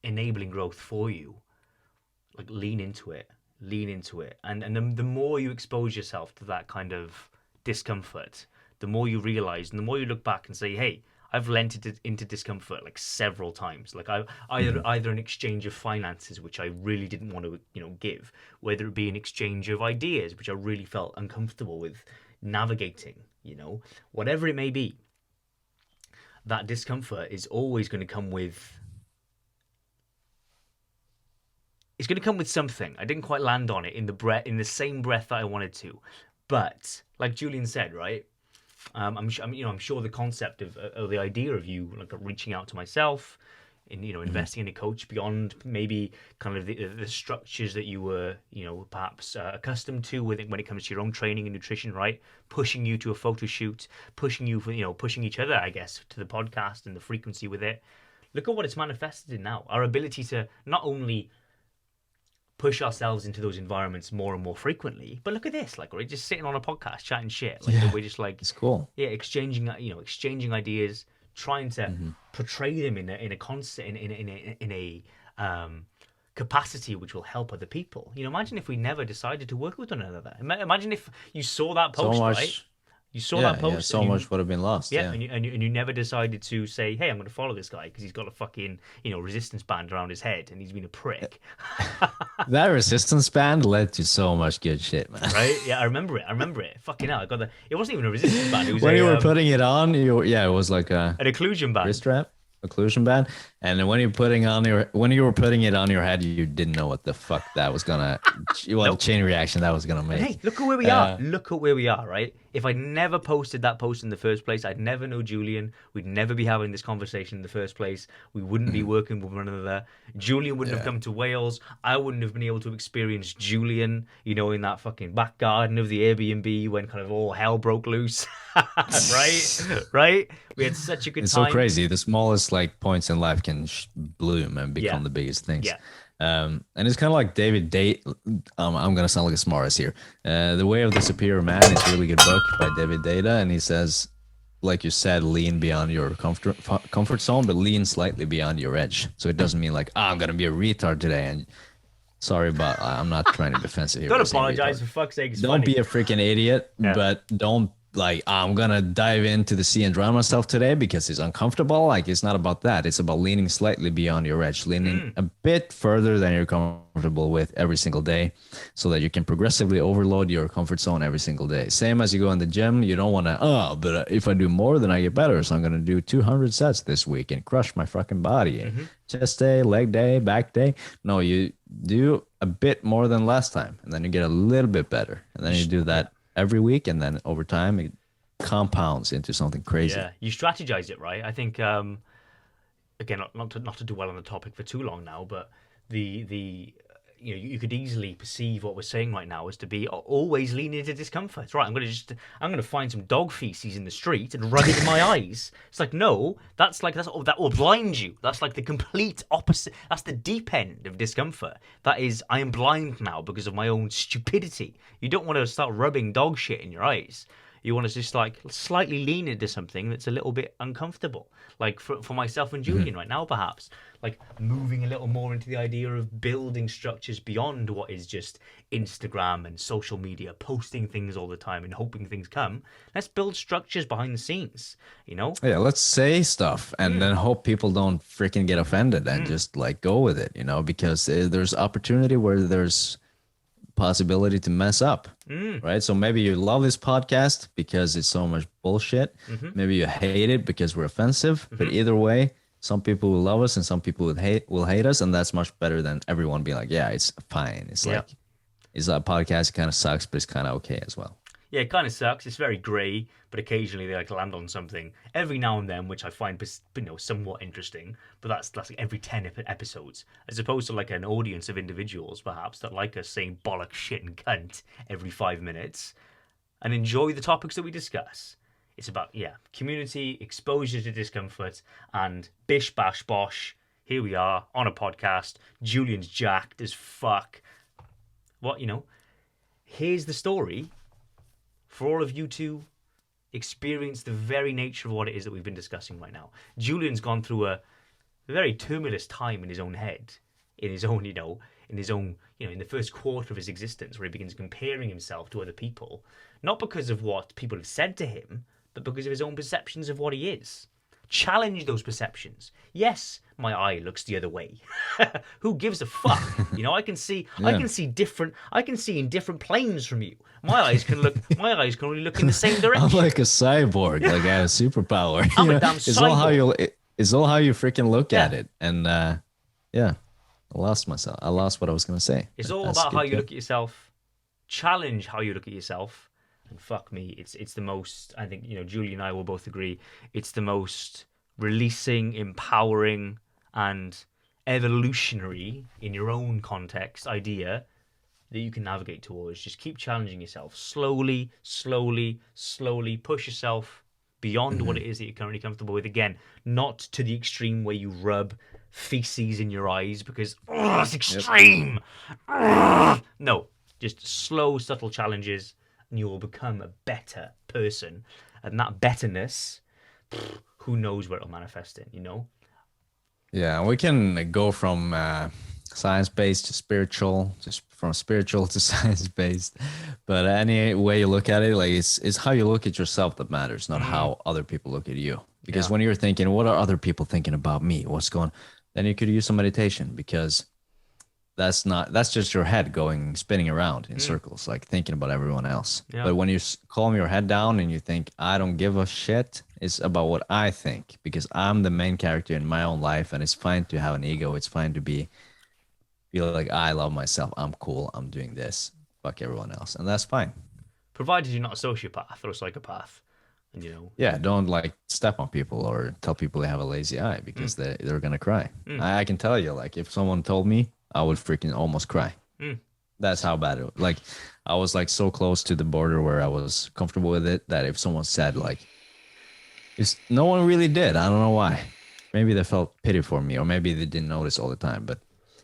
enabling growth for you, like lean into it. And the more you expose yourself to that kind of discomfort, the more you realize, and the more you look back and say, hey, I've lent into discomfort like several times. Like either an exchange of finances, which I really didn't want to, give, whether it be an exchange of ideas, which I really felt uncomfortable with navigating, whatever it may be. That discomfort is always going to come with. It's going to come with something. I didn't quite land on it in the same breath that I wanted to, but like Julian said, right? I'm sure the concept of the idea of you like reaching out to myself, and investing in a coach beyond maybe kind of the structures that you were perhaps accustomed to when it comes to your own training and nutrition, right? Pushing you to a photo shoot, pushing you for pushing each other, I guess, to the podcast and the frequency with it. Look at what it's manifested in now. Our ability to not only push ourselves into those environments more and more frequently, but look at this, like we're just sitting on a podcast chatting shit, like we're just like, it's cool, exchanging ideas, trying to portray them in a concept, in a capacity which will help other people. Imagine if we never decided to work with one another. Imagine if you saw that post, right? You saw that post. So much would have been lost. Yeah, and you never decided to say, hey, I'm going to follow this guy because he's got a fucking resistance band around his head and he's been a prick. That resistance band led to so much good shit, man. Right? Yeah, I remember it. Fucking hell, It wasn't even a resistance band. It was when you were putting it on, it was like an occlusion band. Wrist strap. occlusion band, and when you were putting it on your head, you didn't know what the fuck that was gonna, what Nope. chain reaction that was gonna And make. hey, look at where we are. Look at where we are, right? If I never posted that post in the first place, I'd never know Julian. We'd never be having this conversation in the first place. We wouldn't be working with one another. Julian wouldn't have Yeah. come to Wales. I wouldn't have been able to experience Julian, in that fucking back garden of the Airbnb when kind of all hell broke loose. Right? Right? We had such a good It's time. so crazy. The smallest like points in life can bloom and become Yeah. the biggest things. Yeah. And it's kind of like David Date. I'm gonna sound like a smartass here. The Way of the Superior Man is a really good book by David Data, and he says, like you said, lean beyond your comfort zone, but lean slightly beyond your edge. So it doesn't mean like, I'm gonna be a retard today. And sorry, but I'm not trying to be offensive here. Don't apologize, for fuck's sake. It's Don't funny. be a freaking idiot, Yeah. but don't like, I'm gonna dive into the sea and drown myself today because it's uncomfortable. Like, it's not about that. It's about leaning slightly beyond your edge, leaning a bit further than you're comfortable with every single day, so that you can progressively overload your comfort zone every single day. Same as you go in the gym, you don't want to, but if I do more, then I get better. So I'm gonna do 200 sets this week and crush my fucking body. Chest day, leg day, back day. No, you do a bit more than last time, and then you get a little bit better, and then you do that every week, and then over time it compounds into something crazy. Yeah, you strategize it, right? I think again, not to dwell on the topic for too long now, but the you could easily perceive what we're saying right now as to be always leaning into discomfort. Right, I'm gonna find some dog feces in the street and rub it in my eyes. It's like, no, that will blind you. That's like the complete opposite. That's the deep end of discomfort. That is, I am blind now because of my own stupidity. You don't want to start rubbing dog shit in your eyes. You want to just like slightly lean into something that's a little bit uncomfortable. Like for myself and Julian right now, perhaps like moving a little more into the idea of building structures beyond what is just Instagram and social media, posting things all the time and hoping things come. Let's build structures behind the scenes, Yeah, let's say stuff and then hope people don't freaking get offended and just like go with it, because there's opportunity where there's possibility to mess up, right? So maybe you love this podcast because it's so much bullshit. Maybe you hate it because we're offensive. But either way, some people will love us and some people will hate us, and that's much better than everyone being like, yeah, it's fine. It's like, it's a podcast. It kind of sucks, but it's kind of okay as well. Yeah, it kind of sucks. It's very grey, but occasionally they like land on something every now and then, which I find somewhat interesting. But that's like every 10 episodes, as opposed to like an audience of individuals perhaps that like us saying bollock, shit, and cunt every 5 minutes, and enjoy the topics that we discuss. It's about community, exposure to discomfort, and bish bash bosh. Here we are on a podcast. Julian's jacked as fuck. Here's the story for all of you to experience the very nature of what it is that we've been discussing right now. Julian's gone through a very tumultuous time in his own head, in the first quarter of his existence, where he begins comparing himself to other people, not because of what people have said to him, but because of his own perceptions of what he is. Challenge those perceptions. Yes, my eye looks the other way. Who gives a fuck? I can see in different planes from you. My eyes can only look in the same direction. I'm like a cyborg, like I have a superpower. I'm a damn it's all how cyborg. it's all how you freaking look at it. And I lost myself. I lost what I was gonna say. It's all That's about how good, you look at yourself. Challenge how you look at yourself. And fuck me, it's the most, I think, Julie and I will both agree, it's the most releasing, empowering, and evolutionary, in your own context, idea that you can navigate towards. Just keep challenging yourself. Slowly, slowly, slowly push yourself beyond what it is that you're currently comfortable with. Again, not to the extreme where you rub feces in your eyes because, it's extreme. No, just slow, subtle challenges, and you will become a better person. And that betterness, who knows where it'll manifest in, Yeah, we can go from science-based to spiritual, just from spiritual to science-based. But any way you look at it, like it's how you look at yourself that matters, not how other people look at you. Because when you're thinking, what are other people thinking about me? What's going on? Then you could use some meditation, because that's just your head spinning around in circles, like thinking about everyone else. But when you calm your head down and you think, I don't give a shit, It's about what I think because I'm the main character in my own life, and it's fine to have an ego. It's fine to feel like I love myself. I'm cool. I'm doing this. Fuck everyone else, and that's fine. Provided you're not a sociopath or a psychopath, and Yeah, don't like step on people or tell people they have a lazy eye because they're gonna cry. I can tell you, like if someone told me, I would freaking almost cry. That's how bad it was. Like I was like so close to the border where I was comfortable with it that if someone said like, no one really did. I don't know why. Maybe they felt pity for me, or maybe they didn't notice all the time. But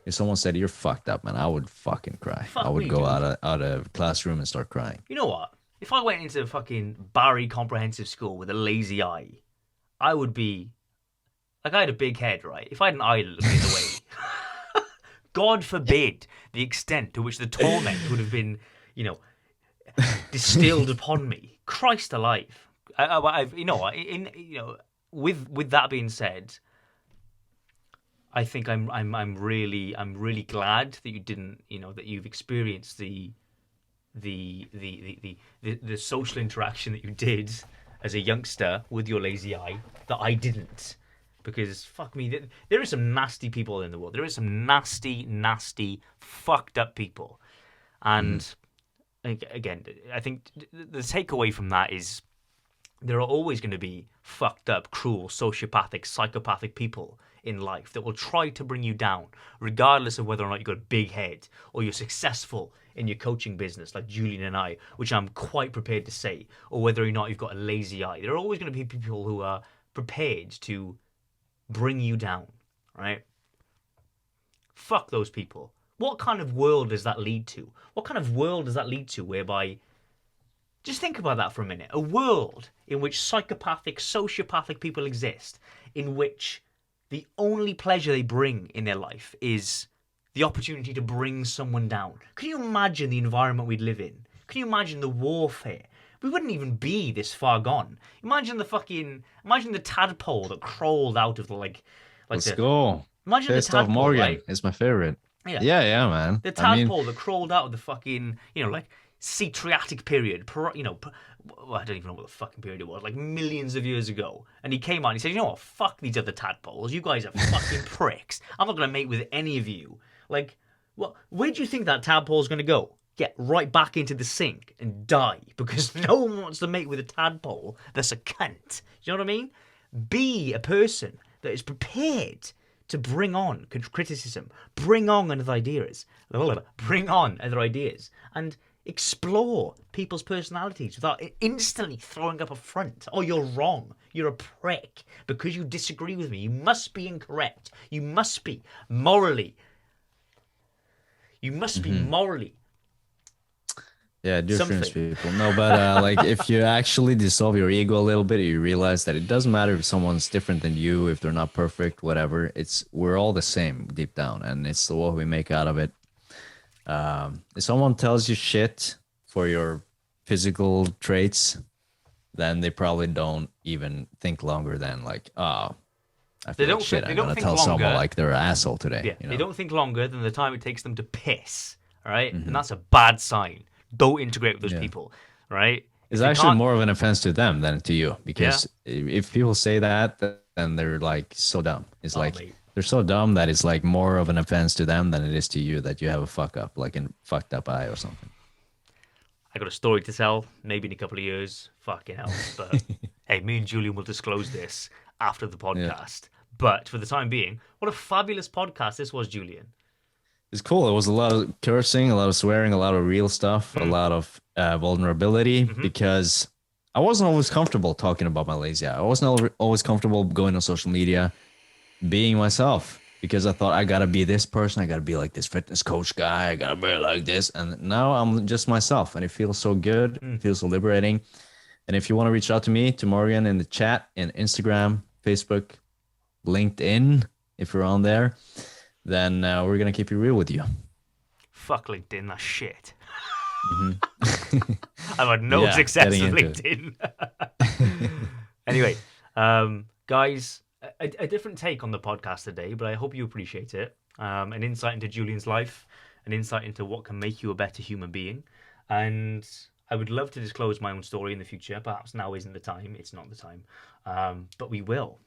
if someone said you're fucked up, man, I would fucking cry. Fuck I would me, go dude. out of classroom and start crying. You know what? If I went into fucking Barry Comprehensive School with a lazy eye, I would be like I had a big head, right? If I had an eye that looked in the way, God forbid the extent to which the torment would have been, distilled upon me. Christ alive! With that being said, I think I'm really glad that you didn't, that you've experienced the social interaction that you did as a youngster with your lazy eye that I didn't. Because fuck me, there are some nasty people in the world. There are some nasty, fucked up people. And again, I think the takeaway from that is there are always going to be fucked up, cruel, sociopathic, psychopathic people in life that will try to bring you down, regardless of whether or not you've got a big head or you're successful in your coaching business like Julian and I, which I'm quite prepared to say, or whether or not you've got a lazy eye. There are always going to be people who are prepared to bring you down, right? Fuck those people. What kind of world does that lead to? What kind of world does that lead to whereby... Just think about that for a minute. A world in which psychopathic, sociopathic people exist, in which the only pleasure they bring in their life is the opportunity to bring someone down. Can you imagine the environment we'd live in? Can you imagine the warfare? We wouldn't even be this far gone. Imagine the tadpole that crawled out of Let's go. Imagine Pissed the tadpole, off Morgan. right? It's my favorite. Yeah, yeah, man. The tadpole that crawled out of the fucking, Triatic period. Well, I don't even know what the fucking period it was, like millions of years ago. And he came out and he said, you know what, fuck these other tadpoles. You guys are fucking pricks. I'm not going to mate with any of you. Like, where do you think that tadpole's going to go? Get right back into the sink and die because no one wants to mate with a tadpole that's a cunt. You know what I mean? Be a person that is prepared to bring on criticism, bring on other ideas, and explore people's personalities without instantly throwing up a front. Oh, you're wrong. You're a prick. Because you disagree with me, you must be incorrect. You must be morally. Yeah, different people. No, but like if you actually dissolve your ego a little bit, you realize that it doesn't matter if someone's different than you, if they're not perfect, whatever. We're all the same deep down, and it's what we make out of it. If someone tells you shit for your physical traits, then they probably don't even think longer than like, oh, I feel like shit. I'm gonna tell someone like they're an asshole today. Yeah, they don't think longer than the time it takes them to piss. All right, and that's a bad sign. Don't integrate with those people. Right? It's actually more of an offense to them than to you because if people say that, then they're like so dumb. It's mate. They're so dumb that it's like more of an offense to them than it is to you that you have a fuck up, like a fucked up eye or something. I got a story to tell, maybe in a couple of years. Fucking hell. But hey, me and Julian will disclose this after the podcast. Yeah. But for the time being, what a fabulous podcast this was, Julian. It's cool. It was a lot of cursing, a lot of swearing, a lot of real stuff, a lot of vulnerability because I wasn't always comfortable talking about my lazy eye. I wasn't always comfortable going on social media, being myself because I thought I gotta be this person. I gotta be like this fitness coach guy. I gotta be like this. And now I'm just myself and it feels so good. It feels so liberating. And if you want to reach out to me, to Morgan in the chat, in Instagram, Facebook, LinkedIn, if you're on there, then we're going to keep it real with you. Fuck LinkedIn, that's shit. I've had no success with LinkedIn. Anyway, guys, a different take on the podcast today, but I hope you appreciate it. An insight into Julian's life, an insight into what can make you a better human being. And I would love to disclose my own story in the future. Perhaps now isn't the time. It's not the time. But we will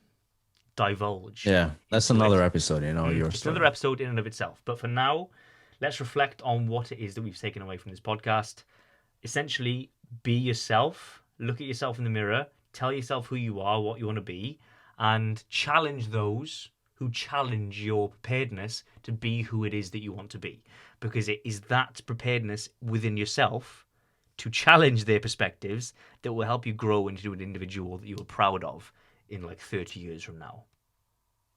divulge. Yeah, that's another episode, your It's story. another episode in and of itself. But for now, let's reflect on what it is that we've taken away from this podcast. Essentially, be yourself. Look at yourself in the mirror. Tell yourself who you are, what you want to be, and challenge those who challenge your preparedness to be who it is that you want to be. Because it is that preparedness within yourself to challenge their perspectives that will help you grow into an individual that you are proud of in like 30 years from now.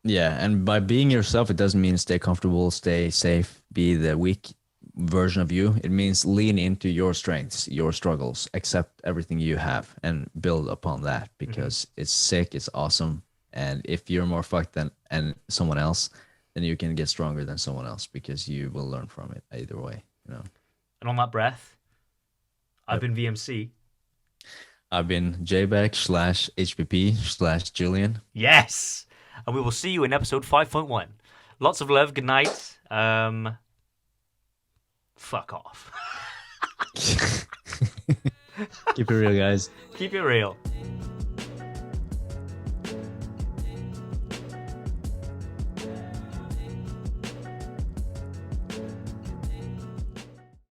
Yeah, and by being yourself, it doesn't mean stay comfortable, stay safe, be the weak version of you. It means lean into your strengths, your struggles, accept everything you have, and build upon that, because it's sick, it's awesome. And if you're more fucked than someone else, then you can get stronger than someone else, because you will learn from it either way, And on that breath, I've been VMC. I've been JBack/HPP/Julian. Yes! And we will see you in episode 5.1. Lots of love. Good night. Fuck off. Keep it real, guys. Keep it real.